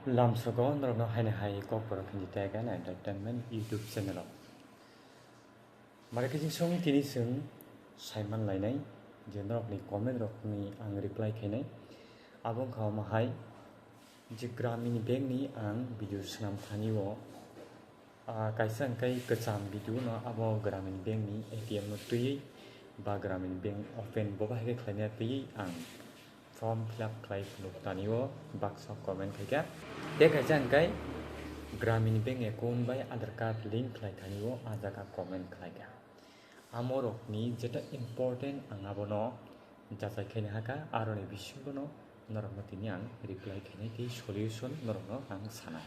Lamsogo no haine hai kokporo khinji tega na entertainment YouTube channel. Mara kijing song tini sung Simon lainai je norokni comment rokni ang reply khainai abong khaw ma hai je gramin bank ni ang video snam thani o kaisa angkai kecham video no abo gramin bank ni ATM no tui ba gramin bank open bo bahai khlaina tui ang form fill up khlai phunuk tani o box of comment khaika देखा जाए ग्रामीण bank account by Aadhaar card link खाई थानी वो आधार card comment खाईगा आमोरकनी जेटा important आंगाबनो जाचाय खायनो हाका आरोनि बिसिमबोनो नरमतिनि आं reply खायनाय ति सल्युशन नरमनो आं साना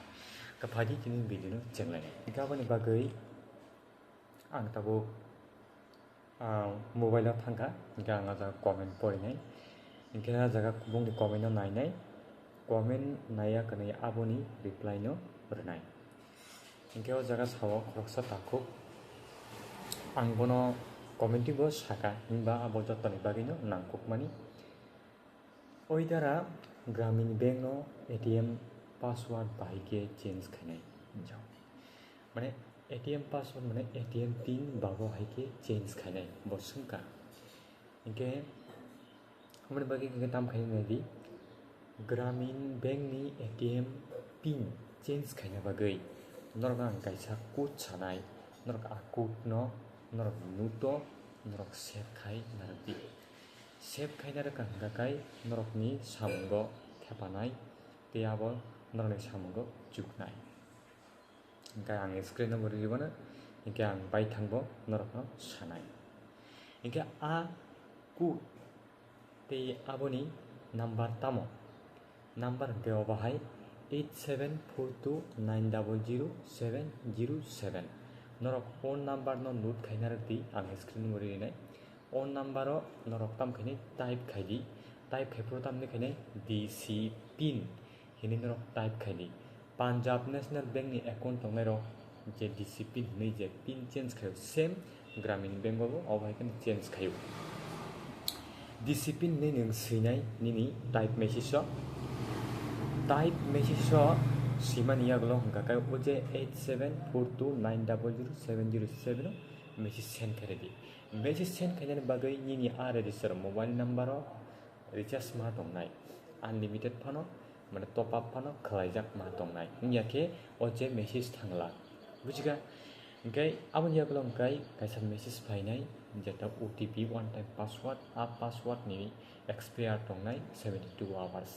काफादि तिनि भिडियो चेंलायनाय गाबोन बागै आं ताबो मोबाइलाव थांगा गांगा जा कमेंट पढ़िनाय इनके जागा बुंनि कमेन्ट नायनाय कमेन्ट नाया कनै आबोनि रिप्लाय नो रनाय इनके जागा साव खरसा ताखु आंबोनो कमेन्टि बो साका हिंबा आबो जतनि बागैनो नांकुकमानि ओइदारा ग्रामीण बैंक नो ATM पासवर्ड बाहायके चेंज खायनाय जाव माने ATM पासवर्ड माने ATM पिन बाबो हायके चेंज खायनाय बसुंका इनके हमर बागै के नाम खायनाय दि ग्रामीण बैंक नि ATM पिन चेंज खायना बागै नरक आं कायसा कोड सानाय नरक आ कोड न नरक नुतो नरक सेभ खाय नारदि सेभ खायना रक गाकाय नरक नि सामंगो थेपानाय तेयाबो नरक नि सामंगो जुगनाय इनका आं स्क्रिन नम्बर रिबोनो इनका आं बाय थांबो नरक न सानाय इनका आ कोड ते आबोनि नम्बर तामो नम्बर के बाहाय 8742900707 नरक फोन नम्बर नो नोट खायना रखती आं स्क्रीन नम्बर रिनाय ओन नम्बर नरक ताम खायनाय टाइप खायदि टाइप खायफ्रो तामने खायनाय DC पिन हिनि नरक टाइप खायदि पंजाब नेशनल बैंक नि अकाउंट तंनाय रो जे DC पिन नै जे पिन चेंज खायो सेम ग्रामीण बैंक बाबो अबायकन चेंज खायो DC पिन नै नों सैनाय निनि टाइप मेसेज टाइप मेसेज सीमानिया गलो हंकाकाय ओजे 8742900707 मेसेज सेंड करेदि मेसेज सेंड खायनाय बागै निनि आ रेजिस्टर मोबाइल नम्बर रिचार्ज मा दंनाय अनलिमिटेड फानो माने टॉप अप फानो खलायजाक मा दंनाय नियाके ओजे मेसेज थांला बुजिगा ओंखाय आबनिया गलो हंकाय कायसा मेसेज फायनाय जेटा OTP वन टाइम पासवर्ड आ पासवर्ड नि एक्सपायर दंनाय 72 आवर्स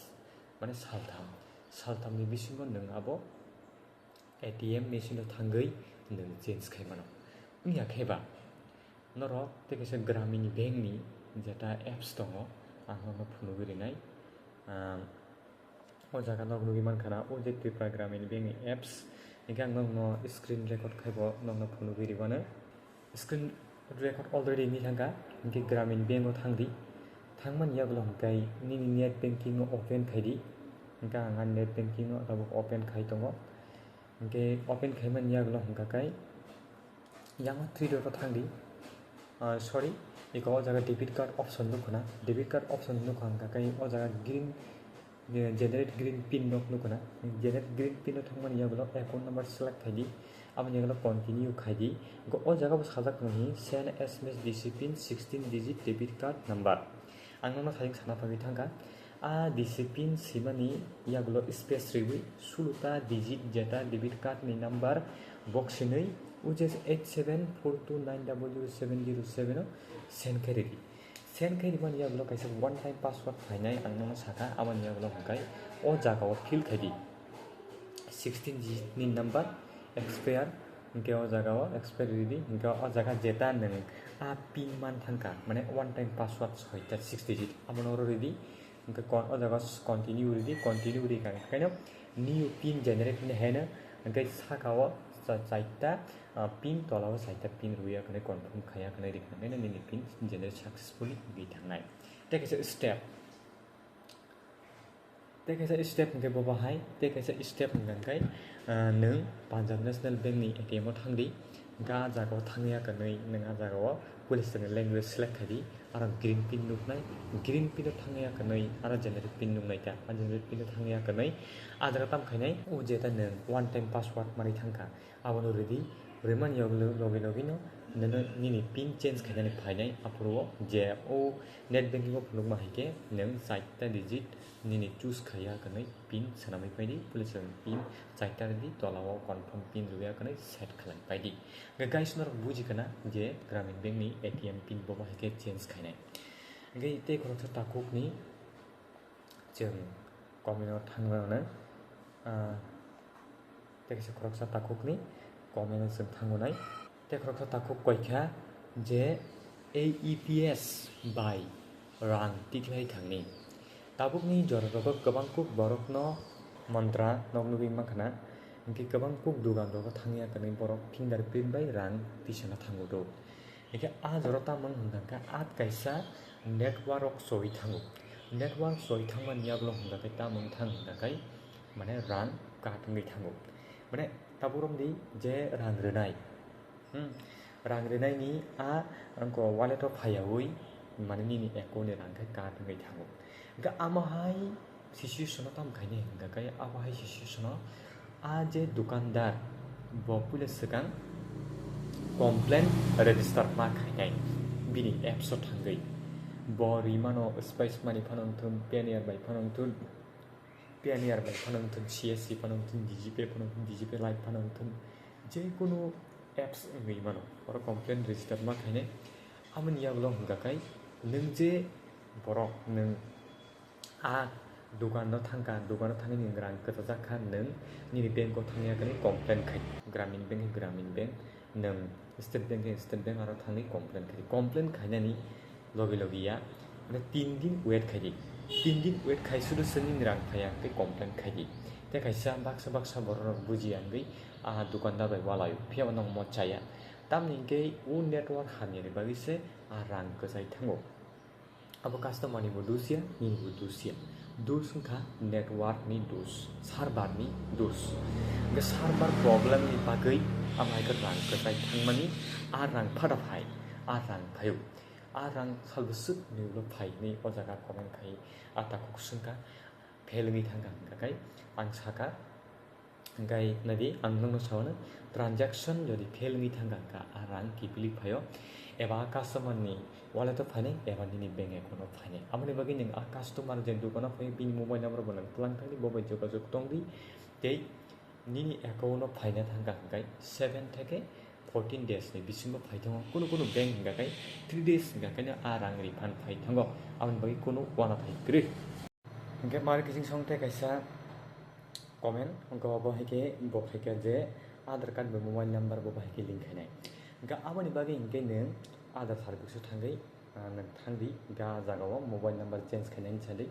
माने सालथामनि बिसिमबो नों आबो ATM मेसिन थांगै नों चेंज खायमानो उनिया खेबा नरक तेकेसे ग्रामीण बैंक नि जेटा एप्स दङ आंनो फुनुगिरिनाय ओ जागा नग नुगिमान खाना ओ जे त्रिपुरा ग्रामीण बैंक नि एप्स इनका नगनो स्क्रिन रेकर्ड खायबो नगनो फुनुगिरिबानो स्क्रिन रेकर्ड अलरेडी नि थांगा इनके ग्रामीण बैंक थांदि थांमान यागलो हंकाय निनि नेट बैंकिंग ओपन खायदि इनका आंगा नेट बैंकिंग दाबो ओपन खाय दङ इनके ओपन खायमान यागलो हंकाकाय यांगा 3 डट थांदि सॉरी इको जागा डेबिट कार्ड ऑप्शन नुखना डेबिट कार्ड ऑप्शन नुखांकाकाय ओ जागा ग्रीन जनरेट ग्रीन पिन नुखना जनरेट ग्रीन पिन थांमान यागलो अकाउंट नंबर सेलेक्ट खायदि आबनि यागलो कंटिन्यू खायदि ओ जागा बो साजाक नहि send SMS DC pin 16 digit debit card number आंनो थायिं साना फागै थांगा आ DC पिन सिमानि यागलो स्पेस रिबि सुलुता डिजिट जेटा डेबिट कार्ड नि नंबर बॉक्स नै उजे 8742900707 सेंड करेदि सेंड करिमान यागलो कायसा वन टाइम पासवर्ड फायनाय आंनो साका आबनि यागलो हंकाय ओ जागाव फिल खायदि 16 डिजिट नि नंबर एक्सपायर इनके ओ जागाव एक्सपायर रिदि इनके ओ जागा जेटा नों आ पिन मान थांका माने वन टाइम पासवर्ड सहिता 6 डिजिट आबनो रिदि इनके ओ जागा कंटिन्यू रिदि कायनो न्यू पिन जनरेट ने हेनो इनके साकाव साइटा पिन तलाव साइटा पिन रुया कने कन्फर्म खाया कने रिखाने नि पिन जनरेट सक्सेसफुली गि थांनाय टेक एस स्टेप के बाहाय टेक एस स्टेप हंगाय नों पंजाब नेशनल बैंक नि ATM थांदि गा जागाव थांया कनै नों आ जागाव police ni language select khadi ara green pin nuknai green pin thangya kanai ara generate pin nuknai ta generate pin thangya kanai adra tam khainai o jeta ne one time password mari thangka abono ready reman yog login no nana nini pin change khainani phainai apro je o net banking of lugma hike nang site ta digit nini choose khaya kanai pin sanamai paidi police pin site ta di tolawo confirm pin ruya kanai set khalai paidi ga guys nor buji kana je gramin bank ni ATM pin bo hike change khainai gai te khorok ta kok ni jeng komino thangwana te kisa khorok ta kok ni komino jeng thangonai te khorok ta kok koikha je AEPS by rang tiklai thangni tabukni jorok gobang kuk borok no mantra nognubi makhana inki gobang kuk dugan ro thangya kanai borok fingerprint by rang tisana thangodo eke a jorota mang hungka at kaisa network soi thango network soi thangman yablo hungka kai ta mang thang kai mane rang katungi thango mane taburom di je rang renai rang renai ni a angko wallet of phayawi mane ni account ni rang kai katungi thango ga amahai situation tam khaine hingga kai amahai situation a je dukandar bopule sekang complaint register ma khainai bini apps o thangai bori mano space money phanongthun pioneer by phanongthun pioneer by phanongthun CSC phanongthun DGP live phanongthun je kono apps ngai mano or complaint register ma khainai amani yaglo hingga kai nung je borok nung a dukan no thangka dukan no thangni ngrang kata khan nung ni bank ko thangya kani complaint khai gramin bank nung state bank aro thangni complaint khainani logi ya mane 3 din wait khai sudu sani ngrang phaya ke complaint khai te kaisa baksa borok bujian gai a dukandar bai walayu phia nong mo chaya tamni ge u network hani ni bagi se a rang kasai thango abo customer ni bodusia ni bodusia dus ka network ni dus server ni dus ge server problem ni bagai amai ka rang kasai thangmani a rang phada phai a rang phayu a rang salbusuk ni lo phai ni o jaga comment khai ata kuksungka phelmi thanga kai ang saka gai nadi ang nang sawana transaction jodi phelmi thanga ka a rang kipili phayo eba customer ni wallet of phane eba ni bank account of phane amani bagi ning a customer jen dukana phai pin mobile number bonan tlang thani bobai jogajuk tongdi tei nini account of phane thanga gai 7 থেকে 14 days ni bisingo phai thang kono bank ga kai 3 days ga kai a rang refund phai thango amani bagi kono wana phai kri ge marketing songte kaisa comment onko bo hike bo hike je aadhar card be mobile number bo hike link khainai ga amani bagi inke ne aadhar service thangai nang thangdi ga jagao mobile number change khainai chali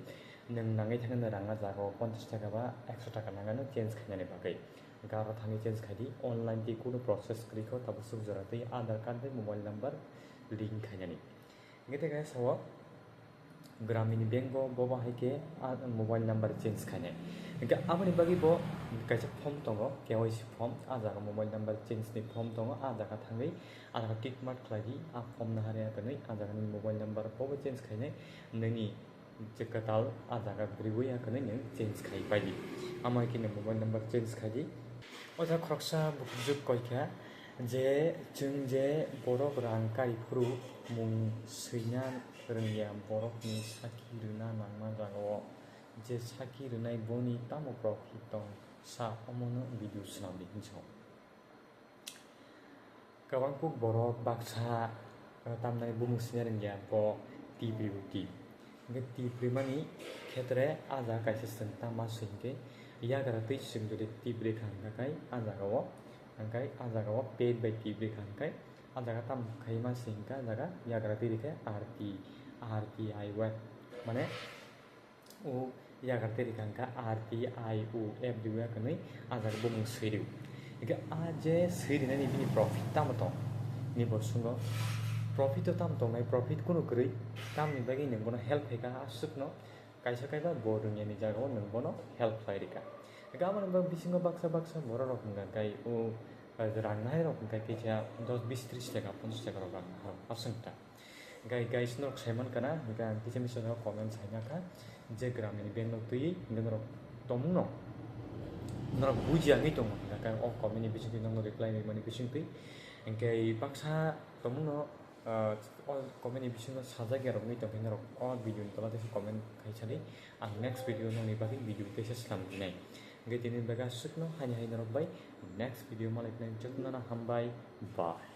nang nangai thangna ranga jagao 50 taka ba 100 taka nangano change khainai bagai ga ro thangi change khadi online di kono process kriko tabusuk jorate aadhar card be mobile number link khainani ngete ga sawo gramin bank bo hike mobile number change khainai ga amani bagi bo kaisa form tongo KYC form a jaga mobile number change ni form tongo a jaga thangai a jaga tick mark khlai a form na hare kanai a jaga ni mobile number bo change khainai nani je katal a jaga bribuya kanai ne change khai paidi amai kini mobile number change khadi o ja khoroksa bujuk koikha je jung je borok rang kai furu mung suina rengya borok ni saki runa nangma jago je saki runai boni tamo profit tong sa omono video snamdi hinso kabang puk borok baksa tamnai bumu sinering ya bo tibri nge tibrimani khetre aja kaisa senta ma singke ya gara tei singduri tibri khanga kai aja gawo angkai aja gawo paid by tibri khangkai aja ga tam khaima singka jaga ya gara tei dikhe RTI web mane o ya gara tei dikangka RTIU app diwa kanai aja ga bumu siriu ike aje sirina ni bini profit tamato ni bosungo profit to tam tongnai profit kuno gri tam ni bagi nang bono help heka asukno kaisa borunya ni jagao nang bono help khlairika gaman bang bisingo baksa boro rok hingga kai o rang hai rok hingga keja 10-20 taka 50 taka rok pasang ta gai guys nok simon kana hingga keja misalnya comment saya ka je gramin bank nok tui hingga rok tomung nok norok bujiang itu mah kan comment ni bising nong reply ni mani bising tui hingga paksa tomung nok comment ni bising saja ge rok ni to hingga rok video ni tola te comment kai chani next video nong ni bagi video te selam ni Gak ini bagas sukno hanya rok bay next video malik nang jatna na hambai bye.